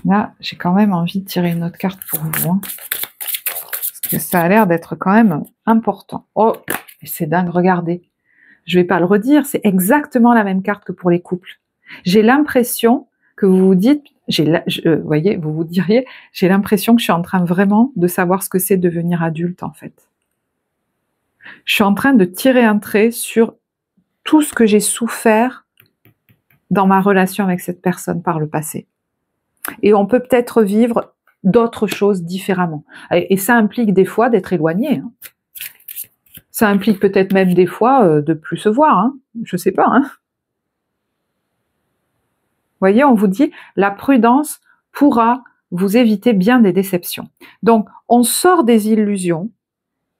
Là, j'ai quand même envie de tirer une autre carte pour vous. Hein, parce que ça a l'air d'être quand même important. Oh, c'est dingue, regardez. Je ne vais pas le redire, c'est exactement la même carte que pour les couples. J'ai l'impression que vous vous dites, voyez, vous vous diriez, j'ai l'impression que je suis en train vraiment de savoir ce que c'est devenir adulte en fait. Je suis en train de tirer un trait sur tout ce que j'ai souffert dans ma relation avec cette personne par le passé. Et on peut peut-être vivre d'autres choses différemment. Et ça implique des fois d'être éloigné. Hein. Ça implique peut-être même des fois de plus se voir. Hein. Je sais pas. Hein. Vous voyez, on vous dit, la prudence pourra vous éviter bien des déceptions. Donc, on sort des illusions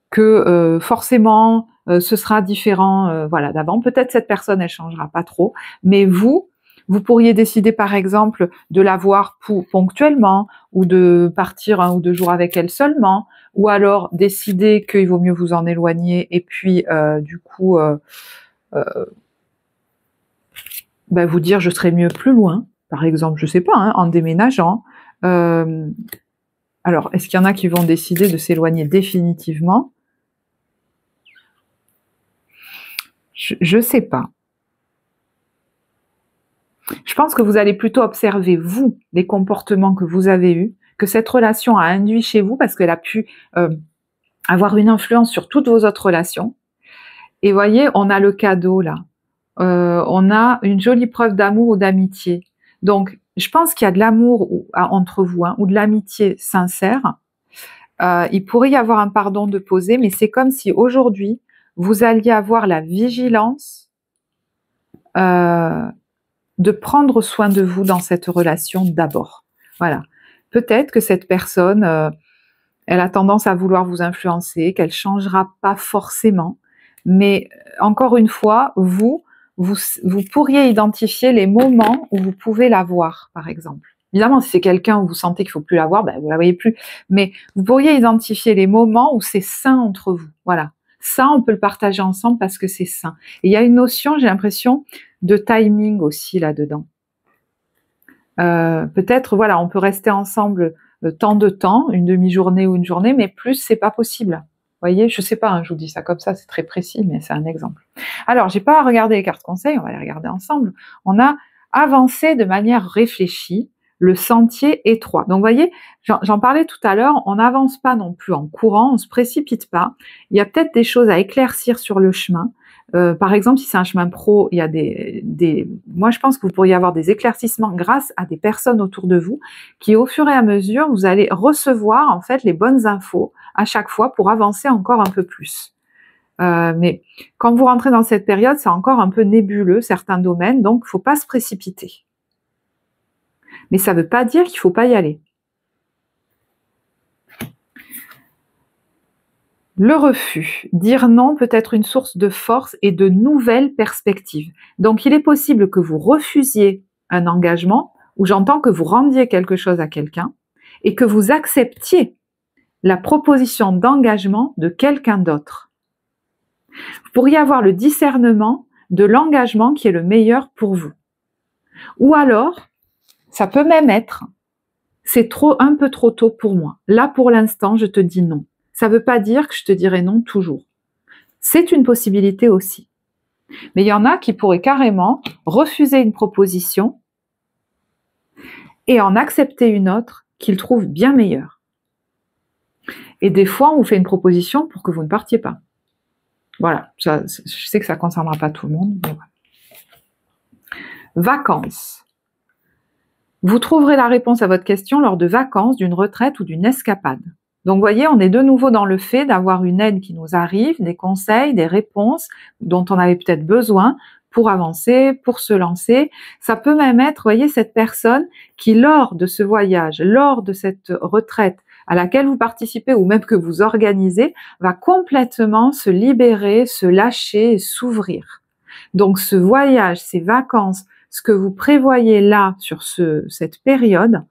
que forcément ce sera différent voilà, d'avant. Peut-être cette personne, elle changera pas trop, mais vous pourriez décider par exemple de la voir ponctuellement ou de partir 1 ou 2 jours avec elle seulement, ou alors décider qu'il vaut mieux vous en éloigner et puis du coup vous dire je serai mieux plus loin, par exemple, je sais pas, hein, en déménageant. Alors, est-ce qu'il y en a qui vont décider de s'éloigner définitivement? Je sais pas. Je pense que vous allez plutôt observer, vous, les comportements que vous avez eus, que cette relation a induit chez vous, parce qu'elle a pu avoir une influence sur toutes vos autres relations. Et voyez, on a le cadeau là. On a une jolie preuve d'amour ou d'amitié. Donc, je pense qu'il y a de l'amour entre vous, hein, ou de l'amitié sincère. Il pourrait y avoir un pardon de poser, mais c'est comme si aujourd'hui, vous alliez avoir la vigilance de prendre soin de vous dans cette relation d'abord. Voilà. Peut-être que cette personne, elle a tendance à vouloir vous influencer, qu'elle changera pas forcément, mais encore une fois, vous pourriez identifier les moments où vous pouvez la voir, par exemple. Évidemment, si c'est quelqu'un où vous sentez qu'il faut plus la voir, vous la voyez plus. Mais vous pourriez identifier les moments où c'est sain entre vous. Voilà. Ça, on peut le partager ensemble parce que c'est sain. Et il y a une notion, j'ai l'impression, de timing aussi là-dedans. Peut-être, voilà, on peut rester ensemble tant de temps, une demi-journée ou une journée, mais plus, c'est pas possible. Vous voyez, je sais pas, hein, je vous dis ça comme ça, c'est très précis, mais c'est un exemple. Alors, j'ai pas regardé les cartes conseils, on va les regarder ensemble. On a avancé de manière réfléchie, le sentier étroit. Donc, vous voyez, j'en parlais tout à l'heure, on n'avance pas non plus en courant, on se précipite pas. Il y a peut-être des choses à éclaircir sur le chemin. Par exemple, si c'est un chemin pro, il y a moi je pense que vous pourriez avoir des éclaircissements grâce à des personnes autour de vous qui, au fur et à mesure, vous allez recevoir en fait les bonnes infos à chaque fois pour avancer encore un peu plus. Mais quand vous rentrez dans cette période, c'est encore un peu nébuleux certains domaines, donc il ne faut pas se précipiter. Mais ça ne veut pas dire qu'il ne faut pas y aller. Le refus, dire non peut être une source de force et de nouvelles perspectives. Donc il est possible que vous refusiez un engagement, ou j'entends que vous rendiez quelque chose à quelqu'un, et que vous acceptiez la proposition d'engagement de quelqu'un d'autre. Vous pourriez avoir le discernement de l'engagement qui est le meilleur pour vous. Ou alors, ça peut même être, c'est un peu trop tôt pour moi. Là, pour l'instant, je te dis non. Ça ne veut pas dire que je te dirai non toujours. C'est une possibilité aussi. Mais il y en a qui pourraient carrément refuser une proposition et en accepter une autre qu'ils trouvent bien meilleure. Et des fois, on vous fait une proposition pour que vous ne partiez pas. Voilà, ça, je sais que ça ne concernera pas tout le monde. Mais voilà. Vacances. Vous trouverez la réponse à votre question lors de vacances, d'une retraite ou d'une escapade. Donc, vous voyez, on est de nouveau dans le fait d'avoir une aide qui nous arrive, des conseils, des réponses dont on avait peut-être besoin pour avancer, pour se lancer. Ça peut même être, vous voyez, cette personne qui, lors de ce voyage, lors de cette retraite à laquelle vous participez ou même que vous organisez, va complètement se libérer, se lâcher et s'ouvrir. Donc, ce voyage, ces vacances, ce que vous prévoyez là sur cette période,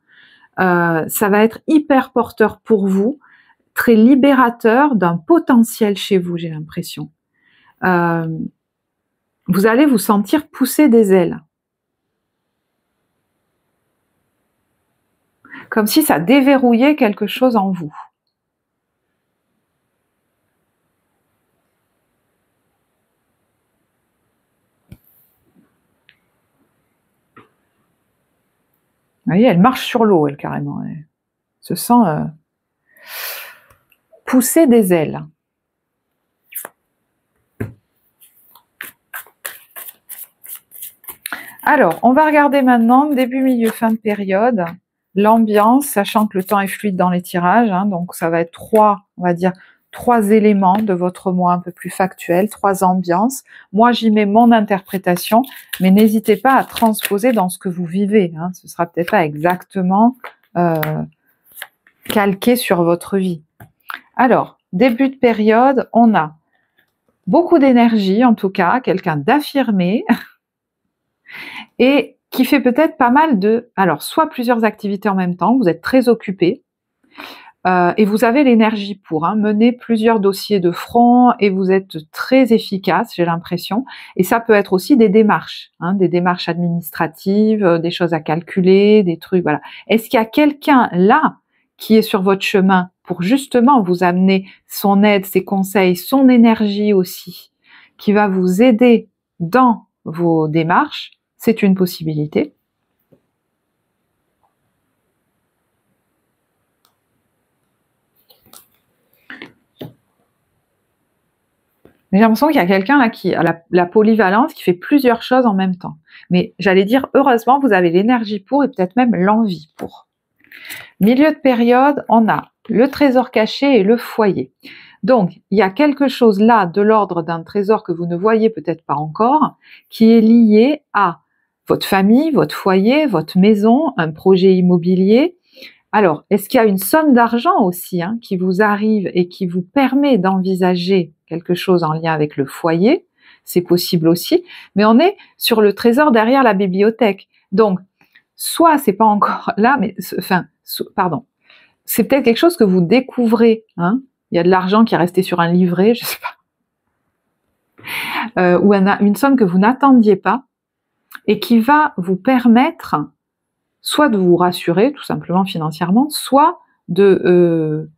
ça va être hyper porteur pour vous, très libérateur d'un potentiel chez vous, j'ai l'impression. Vous allez vous sentir pousser des ailes. Comme si ça déverrouillait quelque chose en vous. Vous voyez, elle marche sur l'eau, elle, carrément. Elle se sent pousser des ailes. Alors, on va regarder maintenant, début, milieu, fin de période, l'ambiance, sachant que le temps est fluide dans les tirages, hein, donc ça va être trois éléments de votre moi un peu plus factuel, trois ambiances. Moi, j'y mets mon interprétation, mais n'hésitez pas à transposer dans ce que vous vivez. Hein. Ce sera peut-être pas exactement calqué sur votre vie. Alors, début de période, on a beaucoup d'énergie, en tout cas, quelqu'un d'affirmé, et qui fait peut-être pas mal alors soit plusieurs activités en même temps, vous êtes très occupé, et vous avez l'énergie pour mener plusieurs dossiers de front, et vous êtes très efficace, j'ai l'impression, et ça peut être aussi des démarches administratives, des choses à calculer, des trucs, voilà. Est-ce qu'il y a quelqu'un là qui est sur votre chemin pour justement vous amener son aide, ses conseils, son énergie aussi, qui va vous aider dans vos démarches? C'est une possibilité. Mais j'ai l'impression qu'il y a quelqu'un là qui a la polyvalence, qui fait plusieurs choses en même temps. Mais j'allais dire, heureusement, vous avez l'énergie pour et peut-être même l'envie pour. Milieu de période, on a le trésor caché et le foyer. Donc, il y a quelque chose là de l'ordre d'un trésor que vous ne voyez peut-être pas encore, qui est lié à votre famille, votre foyer, votre maison, un projet immobilier. Alors, est-ce qu'il y a une somme d'argent aussi qui vous arrive et qui vous permet d'envisager quelque chose en lien avec le foyer? C'est possible aussi, mais on est sur le trésor derrière la bibliothèque. Donc, soit c'est pas encore là, mais c'est peut-être quelque chose que vous découvrez. Il y a de l'argent qui est resté sur un livret, je sais pas, ou une somme que vous n'attendiez pas et qui va vous permettre soit de vous rassurer tout simplement financièrement, soit de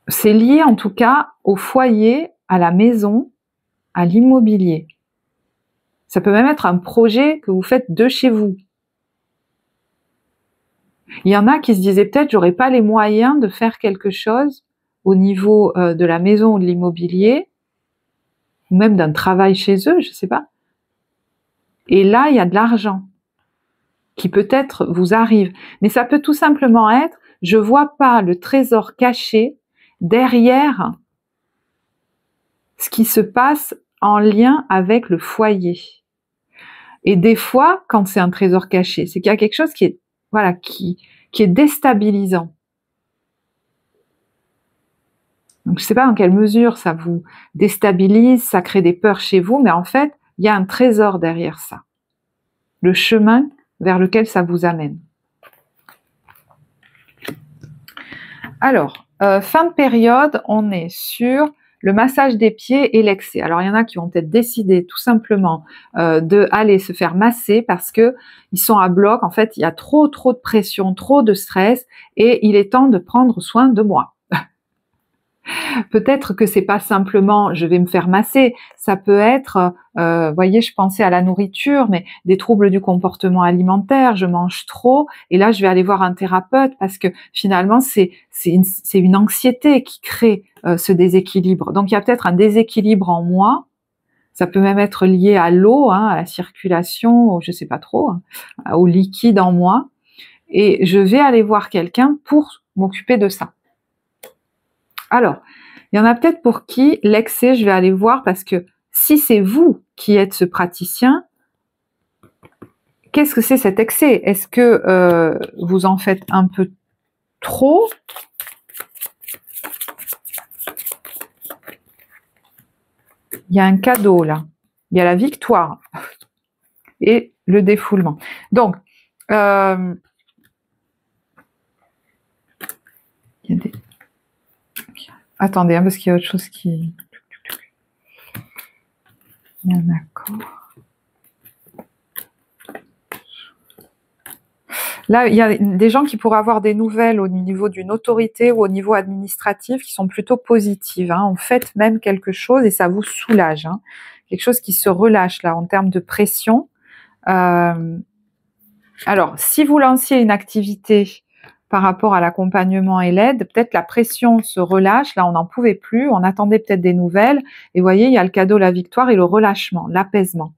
c'est lié en tout cas au foyer, à la maison, à l'immobilier. Ça peut même être un projet que vous faites de chez vous. Il y en a qui se disaient peut-être j'aurais pas les moyens de faire quelque chose au niveau de la maison ou de l'immobilier, ou même d'un travail chez eux, je sais pas. Et là, il y a de l'argent qui peut-être vous arrive. Mais ça peut tout simplement être, je vois pas le trésor caché derrière ce qui se passe en lien avec le foyer. Et des fois, quand c'est un trésor caché, c'est qu'il y a quelque chose qui est voilà, qui est déstabilisant. Donc, je ne sais pas dans quelle mesure ça vous déstabilise, ça crée des peurs chez vous, mais en fait, il y a un trésor derrière ça. Le chemin vers lequel ça vous amène. Alors, fin de période, on est sur le massage des pieds et l'excès. Alors, il y en a qui vont peut-être décider tout simplement d'aller se faire masser parce que ils sont à bloc. En fait, il y a trop de pression, trop de stress et il est temps de prendre soin de moi. Peut-être que c'est pas simplement je vais me faire masser, ça peut être, voyez, je pensais à la nourriture, mais des troubles du comportement alimentaire, je mange trop, et là je vais aller voir un thérapeute parce que finalement c'est une anxiété qui crée ce déséquilibre. Donc il y a peut-être un déséquilibre en moi, ça peut même être lié à l'eau, hein, à la circulation, je sais pas trop, hein, au liquide en moi, et je vais aller voir quelqu'un pour m'occuper de ça. Alors, il y en a peut-être pour qui l'excès, je vais aller voir parce que si c'est vous qui êtes ce praticien, qu'est-ce que c'est cet excès? Est-ce que vous en faites un peu trop? Il y a un cadeau là. Il y a la victoire et le défoulement. Donc, il y a des... Attendez, hein, parce qu'il y a autre chose qui... Bien, d'accord. Là, il y a des gens qui pourraient avoir des nouvelles au niveau d'une autorité ou au niveau administratif qui sont plutôt positives. Hein. On fait même quelque chose et ça vous soulage. Hein. Quelque chose qui se relâche là en termes de pression. Alors, si vous lanciez une activité par rapport à l'accompagnement et l'aide, peut-être la pression se relâche. Là, on n'en pouvait plus. On attendait peut-être des nouvelles. Et vous voyez, il y a le cadeau, la victoire et le relâchement, l'apaisement.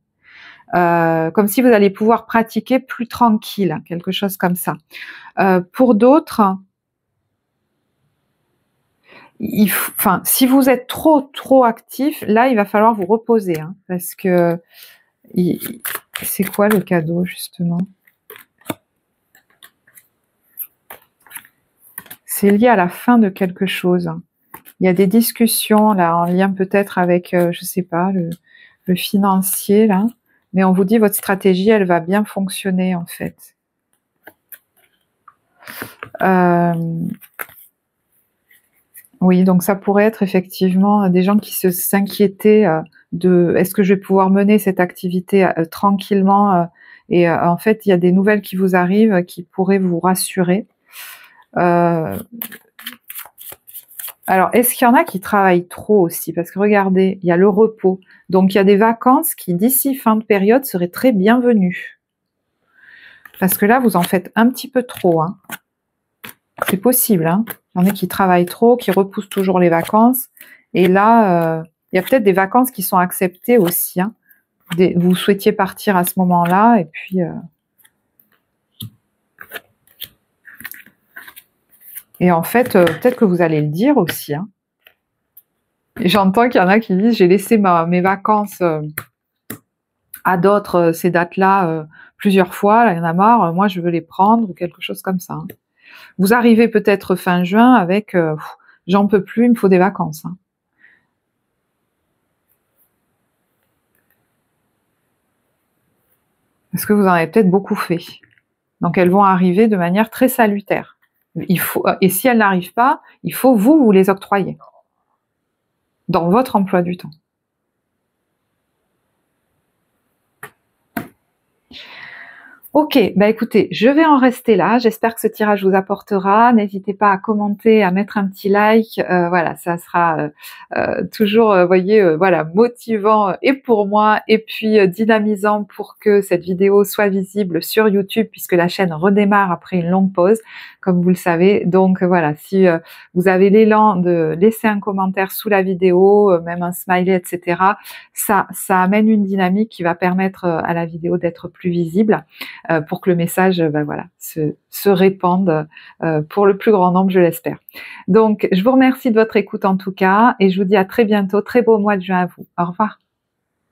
Comme si vous alliez pouvoir pratiquer plus tranquille, quelque chose comme ça. Pour d'autres, si vous êtes trop actif, là, il va falloir vous reposer, hein, parce que c'est quoi le cadeau justement? C'est lié à la fin de quelque chose. Il y a des discussions là en lien peut-être avec, je sais pas, le financier là. Mais on vous dit votre stratégie, elle va bien fonctionner en fait. Oui, donc ça pourrait être effectivement des gens qui s'inquiétaient de est-ce que je vais pouvoir mener cette activité tranquillement et en fait, il y a des nouvelles qui vous arrivent qui pourraient vous rassurer. Alors, est-ce qu'il y en a qui travaillent trop aussi? Parce que regardez, il y a le repos. Donc, il y a des vacances qui, d'ici fin de période, seraient très bienvenues. Parce que là, vous en faites un petit peu trop. Hein. C'est possible. Hein. Il y en a qui travaillent trop, qui repoussent toujours les vacances. Et là, il y a peut-être des vacances qui sont acceptées aussi. Hein. Vous souhaitiez partir à ce moment-là et puis... Et en fait, peut-être que vous allez le dire aussi. Hein. J'entends qu'il y en a qui disent « j'ai laissé mes vacances à d'autres ces dates-là plusieurs fois, là, il y en a marre, moi je veux les prendre » ou quelque chose comme ça. Hein. Vous arrivez peut-être fin juin avec « j'en peux plus, il me faut des vacances hein. ». Parce que vous en avez peut-être beaucoup fait. Donc elles vont arriver de manière très salutaire. Et si elles n'arrivent pas, il faut vous les octroyer dans votre emploi du temps. Ok, bah écoutez, je vais en rester là. J'espère que ce tirage vous apportera. N'hésitez pas à commenter, à mettre un petit like. Voilà, ça sera toujours, voyez, voilà, motivant et pour moi et puis dynamisant pour que cette vidéo soit visible sur YouTube puisque la chaîne redémarre après une longue pause, comme vous le savez. Donc voilà, si vous avez l'élan de laisser un commentaire sous la vidéo, même un smiley, etc., ça amène une dynamique qui va permettre à la vidéo d'être plus visible. Pour que le message voilà, se répande pour le plus grand nombre, je l'espère. Donc, je vous remercie de votre écoute en tout cas, et je vous dis à très bientôt, très beau mois de juin à vous. Au revoir.